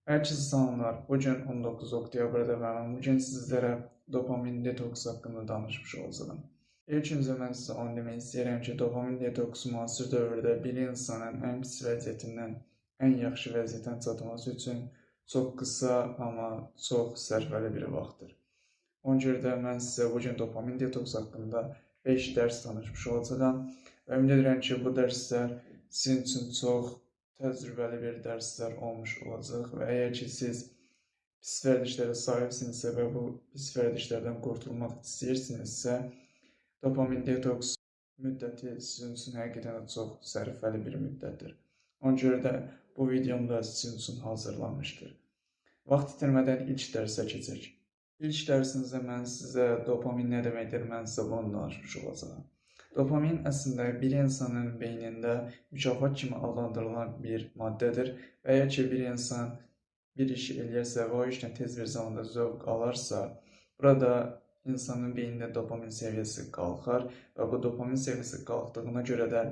Herkese selamlar. Bugün 19 oktyabrda ben bugün sizlere dopamin detoks hakkında danışmış olacağım. İlk önce ben size onu demek isterim ki dopamin detoksu müasir dövrdə bir insanın ən pis vəziyyətindən ən yaxşı vəziyyətə çatması üçün çox qısa amma çox sərfəli bir vaxtdır. Ona görə də mən sizə bugün dopamin detoksu haqqında 5 dərs danışmış olacağam. Və ümid edirəm ki, bu dərslər sizin üçün çox təcrübəli bir dərslər olmuş olacaq və əgər ki, siz pis vərdişlərə sahibsinizsə və bu pis vərdişlərdən qurtulmaq istəyirsinizsə, dopamin detoks müddəti sizin üçün həqiqətən çox sərfəli bir müddətdir. Ona görə də bu videom da sizin üçün hazırlanmışdır. Vaxt itirmədən ilk dərsə keçək. İlk dərsimizdə mən sizə dopamin nə deməkdir, mən sizə bunu danışmış olacağam. Dopamin əslində bir insanın beynində mükafat kimi adlandırılan bir maddədir və əgər ki, bir insan bir işi eləyərsə və o işdən tez bir zamanda zövq alarsa, burada insanın beynində dopamin səviyyəsi qalxar və bu dopamin səviyyəsi qalxdığına görə də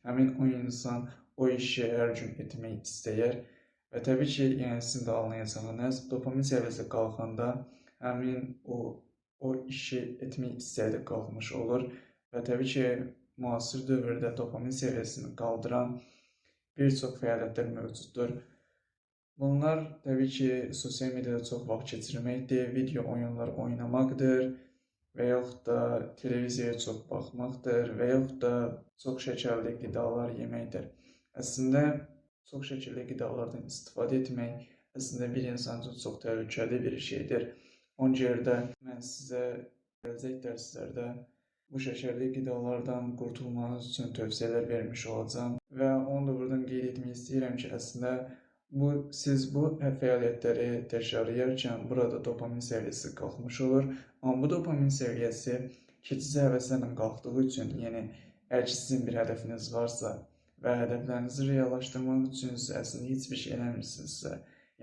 həmin o insan o işi hər gün etmək istəyər və təbii ki, yəni sizin də anlayacağınız dopamin səviyyəsi qalxanda həmin o işi etmək istəyi də qalxmış olur. Və təbii ki, müasir dövrdə dopamin səviyyəsini qaldıran bir çox fəaliyyətlər mövcuddur. Bunlar təbii ki, sosial mediada çox vaxt keçirməkdir, video oyunlar oynamaqdır və yaxud da televiziyaya çox baxmaqdır və yaxud da çox şəkərli qidalar yeməkdir. Əslində, çox şəkərli qidalardan istifadə etmək əslində bir insan üçün çox təhlükəli bir şeydir. Ona görə də mən sizə gələcək dərslərdə bu şəkərli qidalardan qurtulmanız üçün tövsiyələr vermiş olacağam və onu da buradan qeyd etmək istəyirəm ki, əslində siz bu fəaliyyətləri təkrarlayarkən burada dopamin səviyyəsi qalxmış olur. Amma bu dopamin səviyyəsi keçici həvəslərlə qalxdığı üçün, yəni əgər ki, sizin bir hədəfiniz varsa və hədəflərinizi reallaşdırmaq üçün əslində heç bir şey eləmirsinizsə,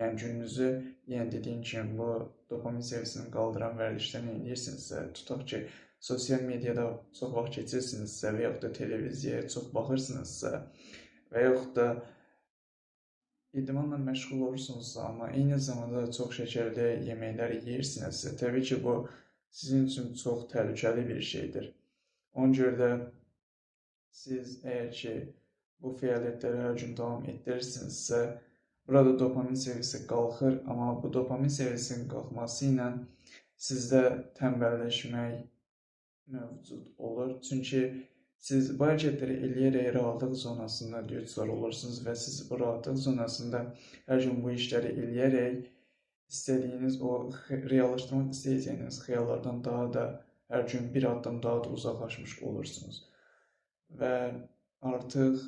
yəni gününüzü, yəni dediyim kimi bu dopamin səviyyəsini qaldıran vərdişlərlə edirsinizsə, tutaq ki, sosial mediada çox vaxt keçirsinizsə və yaxud da televiziyaya çox baxırsınızsa və yaxud da idmanla məşğul olursunuzsa, amma eyni zamanda çox şəkərli yeməklər yeyirsinizsə, təbii ki, bu sizin üçün çox təhlükəli bir şeydir. Ona görə də siz əgər ki, bu fəaliyyətləri hər gün davam etdirirsinizsə, burada dopamin səviyyəsi qalxır, amma bu dopamin səviyyəsinin qalxması ilə sizdə tənbəlləşmək mövcud olur. Çünki siz bu hərəkətləri eləyərək rahatlıq zonasında düçar olursunuz və siz bu rahatlıq zonasında hər gün bu işləri eləyərək istədiyiniz o reallaşdırmaq istəyəcəyiniz xəyallardan daha da hər gün bir addım daha da uzaqlaşmış olursunuz. Və artıq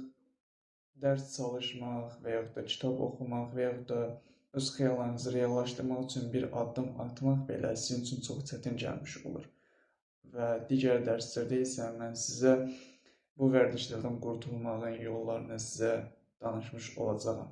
dərs çalışmaq və yaxud da kitab oxumaq və yaxud da öz xəyallarınızı reallaşdırmaq üçün bir addım atmaq belə sizin üçün çox çətin gəlmiş olur. Və digər dərslərdə isə mən sizə bu vərdişlərdən qurtulmağın yollarını sizə danışmış olacağam.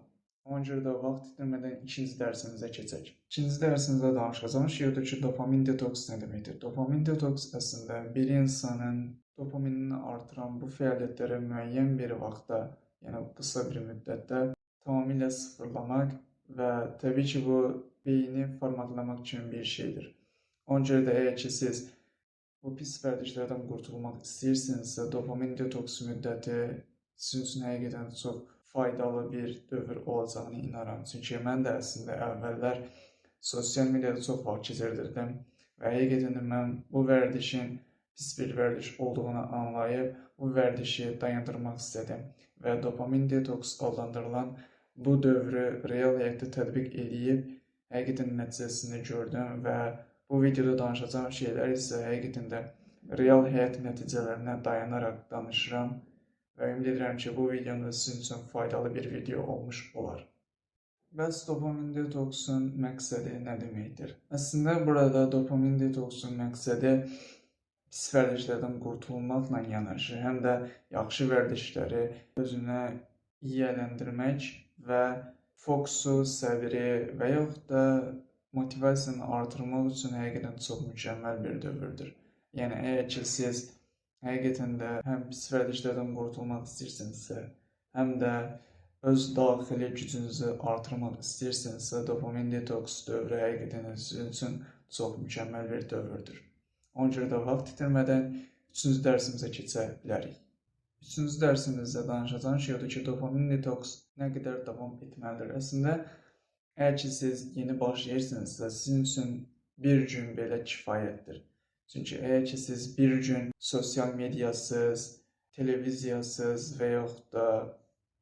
Ona görə də vaxt itirmədən ikinci dərsimizə keçək. İkinci dərsimizdə danışacağım şeydir ki, dopamin detoks nə deməkdir? Dopamin detoks əslində bir insanın dopaminini artıran bu fəaliyyətləri müəyyən bir vaxtda, yəni qısa bir müddətdə tamamilə sıfırlamaq və təbii ki, bu beyni formatlamaq kimi bir şeydir. Ona görə də əgər ki, siz bu pis vərdişlərdən qurtulmaq istəyirsinizsə, dopamin detoks müddəti sizin üçün həqiqətən çox faydalı bir dövr olacağını inanıram. Çünki mən də əslində əvvəllər sosial mediada çox vaxt keçirdirdim və həqiqətən də mən bu vərdişin pis bir vərdiş olduğunu anlayıb, bu vərdişi dayandırmaq istədim və dopamin detoks adlandırılan bu dövrü real həyatda tətbiq edib, həqiqətən nəticəsini gördüm və bu videoda danışacağım şeylər isə həqiqətən də real həyat nəticələrinə dayanaraq danışıram və ümid edirəm ki, bu videom da sizin üçün faydalı bir video olmuş olar. Bəs dopamin detoksun məqsədi nə deməkdir? Əslində burada dopamin detoksun məqsədi pis vərdişlərdən qurtulmaqla yanaşı, həm də yaxşı vərdişləri özünə yiyələndirmək və fokusu, səbri və yaxud da motivasiyanı artırmaq üçün həqiqətən çox mükəmməl bir dövrdür. Yəni, əgər ki, siz həqiqətən də həm pis vərdişlərdən qurtulmaq istəyirsinizsə, həm də öz daxili gücünüzü artırmaq istəyirsinizsə, dopamin detoks dövrü həqiqətən də sizin üçün çox mükəmməl bir dövrdür. Ona görə də vaxt itirmədən 3-cü dərsimizə keçə bilərik. 3-cü dərsimizdə danışacağım şey odur ki, dopamin detoks nə qədər davam etməlidir. Əslində, əgər ki siz yeni başlayırsınızsa, sizin üçün bir gün belə kifayətdir. Çünki əgər ki siz bir gün sosial mediasız, televiziyasız və yaxud da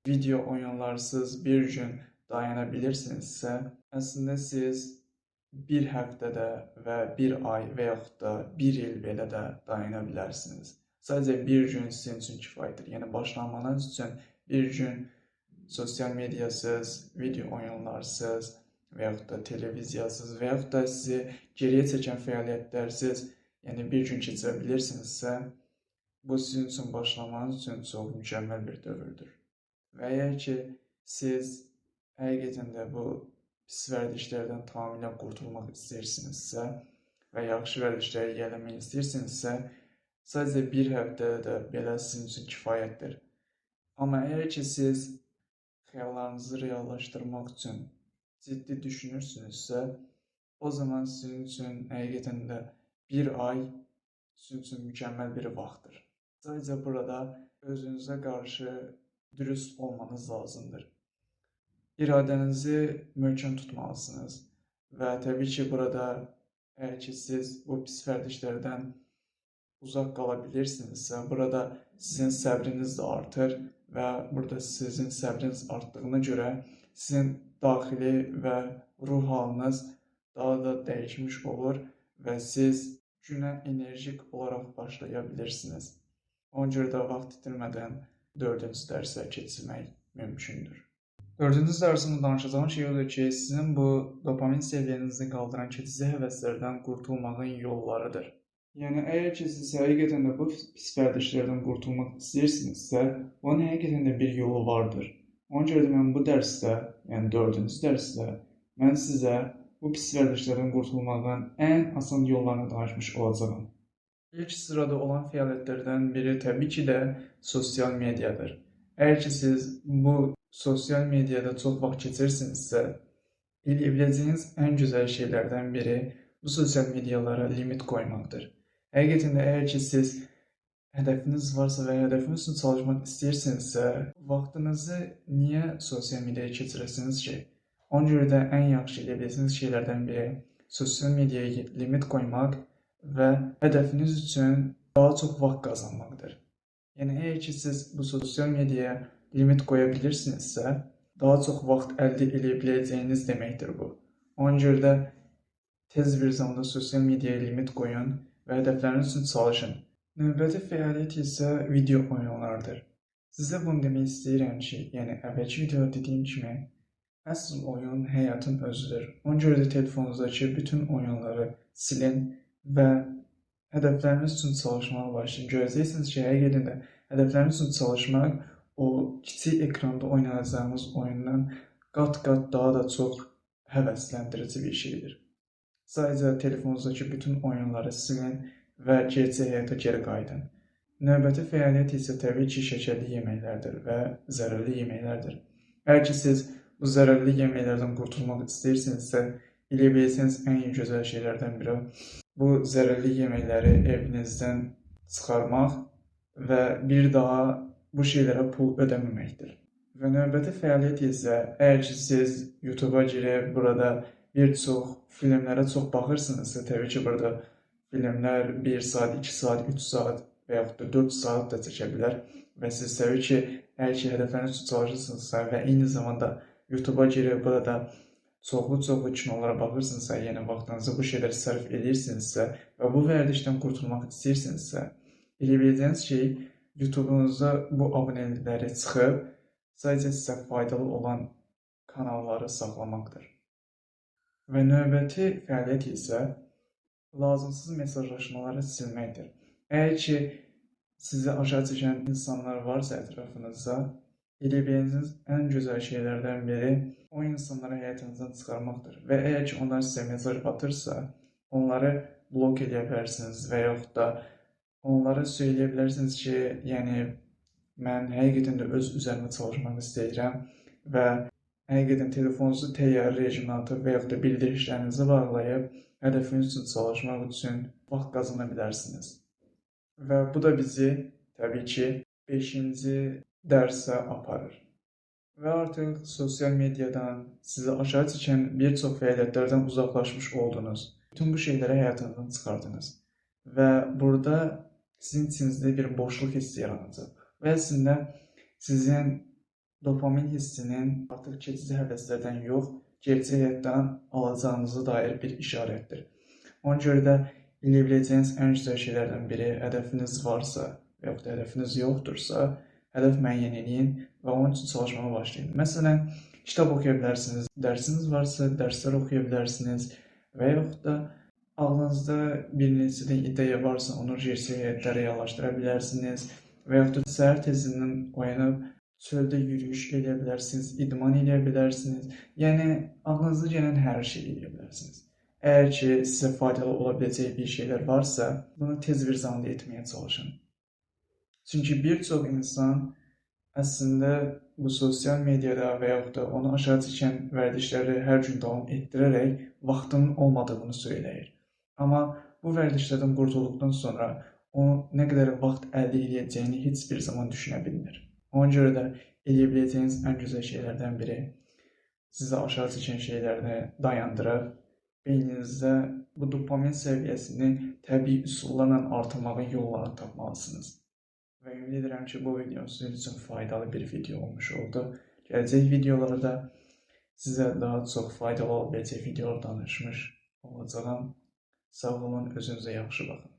video oyunlarsız bir gün dayana bilirsinizsə, əslində siz bir həftədə və bir ay və yaxud da bir il belə də dayana bilərsiniz. Sadəcə bir gün sizin üçün kifayətdir. Yəni başlamanız üçün bir gün sosial mediasız, video oyunlarsız və yaxud da televiziyasız və yaxud da sizi geriyə çəkən fəaliyyətlərsiz, yəni bir gün keçirə bilirsinizsə, bu sizin üçün başlamanız üçün çox mükəmməl bir dövrdür. Və əgər ki, siz həqiqətən də bu pis vərdişlərdən tamamilə qurtulmaq istəyirsinizsə və yaxşı vərdişləri yələmək istəyirsinizsə, sadəcə bir həftədə də belə sizin üçün kifayətdir. Amma əgər ki, siz xəyallarınızı reallaşdırmaq üçün ciddi düşünürsünüzsə, o zaman sizin üçün həqiqətən də bir ay sizin üçün mükəmməl bir vaxtdır. Sadəcə burada özünüzə qarşı dürüst olmanız lazımdır. İradənizi möhkəm tutmalısınız və təbii ki, burada əgər ki, siz bu pis vərdişlərdən uzaq qala bilirsinizsə, burada sizin səbriniz də artır və burada sizin səbriniz artdığına görə sizin daxili və ruh halınız daha da dəyişmiş olur və siz günə enerjik olaraq başlaya bilirsiniz. Ona görə də vaxt itirmədən 4-cü dərsə keçirmək mümkündür. 4-cü dərsimdə danışacağım şey odur ki, sizin bu dopamin səviyyənizi qaldıran keçici həvəslərdən qurtulmağın yollarıdır. Yəni, əgər ki, siz həqiqətən də bu pis vərdişlərdən qurtulmaq istəyirsinizsə, onun həqiqətən də bir yolu vardır. Ona görə də mən bu dərsdə, yəni 4-cü dərsdə, mən sizə bu pis vərdişlərdən qurtulmağın ən asan yollarını danışmış olacağım. İlk sırada olan fəaliyyətlərdən biri təbii ki də sosial mediadır. Əgər ki siz bu sosial mediada çox vaxt keçirsinizsə, eləyə biləcəyiniz ən gözəl şeylərdən biri bu sosial medialara limit qoymaqdır. Həqiqətən də əgər ki siz hədəfiniz varsa və hədəfiniz üçün çalışmaq istəyirsinizsə, vaxtınızı niyə sosial mediaya keçirəsiniz ki? Ona görə də ən yaxşı eləyə biləcəyiniz şeylərdən biri sosial mediaya limit qoymaq və hədəfiniz üçün daha çox vaxt qazanmaqdır. Yəni, əgər ki, siz bu sosial mediaya limit qoya bilirsinizsə, daha çox vaxt əldə edə biləcəyiniz deməkdir bu. Ona görə də tez bir zamanda sosial mediaya limit qoyun və hədəfləriniz üçün çalışın. Növbəti fəaliyyət isə video oyunlardır. Sizə bunu demək istəyirəm ki, yəni əvvəlki videoda dediyim kimi, əsl oyun həyatın özüdür. Ona görə də telefonunuzdakı bütün oyunları silin və hədəfləriniz üçün çalışmağa başlayın. Görəcəksiniz ki, həqiqətən də hədəfləriniz üçün çalışmaq o kiçik ekranda oynayacağınız oyundan qat-qat daha da çox həvəsləndirici bir şeydir. Sadəcə telefonunuzdakı bütün oyunları silin və gerçək həyata geri qayıdın. Növbəti fəaliyyət isə təbii ki, şəkərli yeməklərdir və zərərli yeməklərdir. Əgər ki, siz bu zərərli yeməklərdən qurtulmaq istəyirsinizsə, eləyə biləcəyiniz ən gözəl şeylərdən biri bu zərərli yeməkləri evinizdən çıxarmaq və bir daha bu şeylərə pul ödəməməkdir. Və növbəti fəaliyyət isə, əgər ki, siz YouTube-a girib burada bir çox filmlərə çox baxırsınızsa, təbii ki, burada filmlər 1 saat, 2 saat, 3 saat və yaxud da 4 saat da çəkə bilər və siz təbii ki, əgər ki, hədəfləriniz üçün çalışırsınızsa və eyni zamanda YouTube-a girib burada çoxlu kinolara baxırsınızsa, yəni vaxtınızı bu şeyləri sərf edirsinizsə və bu vərdişdən qurtulmaq istəyirsinizsə, elə biləcəyiniz ki, YouTube-unuzda bu abunəlikləri çıxıb, sadəcə sizə faydalı olan kanalları saxlamaqdır. Və növbəti fəaliyyət isə lazımsız mesajlaşmaları silməkdir. Əgər ki, sizi aşağı çəkən insanlar varsa ətrafınızda, elə biləcəyiniz ən gözəl şeylərdən biri o insanları həyatınızdan çıxarmaqdır. Və əgər ki, onlar sizə mesaj atırsa, onları blok edə bilərsiniz və yaxud da onlara söyləyə bilərsiniz ki, yəni mən həqiqətən də öz üzərimə çalışmaq istəyirəm və həqiqətən telefonunuzu təyyarə rejiminə atıb və yaxud da bildirişlərinizi bağlayıb hədəfiniz üçün çalışmaq üçün vaxt qazana bilərsiniz. Və bu da bizi təbii ki 5-ci dərsə aparır. Və artıq sosial mediadan sizi aşağı çəkən bir çox fəaliyyətlərdən uzaqlaşmış oldunuz. Bütün bu şeyləri həyatınızdan çıxardınız. Və burada sizin içinizdə bir boşluq hissi yaranacaq. Və əslində sizin dopamin hissinin artıq keçici həvəslərdən yox, gerçək həyatdan alacağınıza dair bir işarətdir. Ona görə də eləyə biləcəyiniz ən gözəl şeylərdən biri, hədəfiniz varsa və yaxud da hədəfiniz yoxdursa, hədəf müəyyən edin və onun üçün çalışmağa başlayın. Məsələn, kitab oxuya bilərsiniz, dərsiniz varsa dərslər oxuya bilərsiniz və yaxud da ağlınızda bir neçə ideya varsa onu gerçək həyatda reallaşdıra bilərsiniz və yaxud da səhər tezindən oyanıb çöldə yürüyüş edə bilərsiniz, idman edə bilərsiniz. Yəni, ağlınıza gələn hər şey edə bilərsiniz. Əgər ki, sizə faydalı ola biləcək bir şeylər varsa, bunu tez bir zamanda etməyə çalışın. Çünki bir çox insan əslində bu sosial mediada və yaxud da onu aşağı çəkən vərdişləri hər gün davam etdirərək vaxtının olmadığını söyləyir. Amma bu vərdişlərdən qurtulduqdan sonra o nə qədər vaxt əldə edəcəyini heç bir zaman düşünə bilmir. Ona görə də eləyə biləcəyiniz ən gözəl şeylərdən biri sizi aşağı çəkən şeyləri dayandırıb beyninizdə bu dopamin səviyyəsini təbii üsullarla artırmağın yollarını tapmalısınız. Və ümid edirəm ki, bu video sizin üçün faydalı bir video olmuş oldu. Gələcək videolarda sizə daha çox faydalı olabiləcək videolar danışmış olacağam. Sağ olun, özünüzə yaxşı baxın.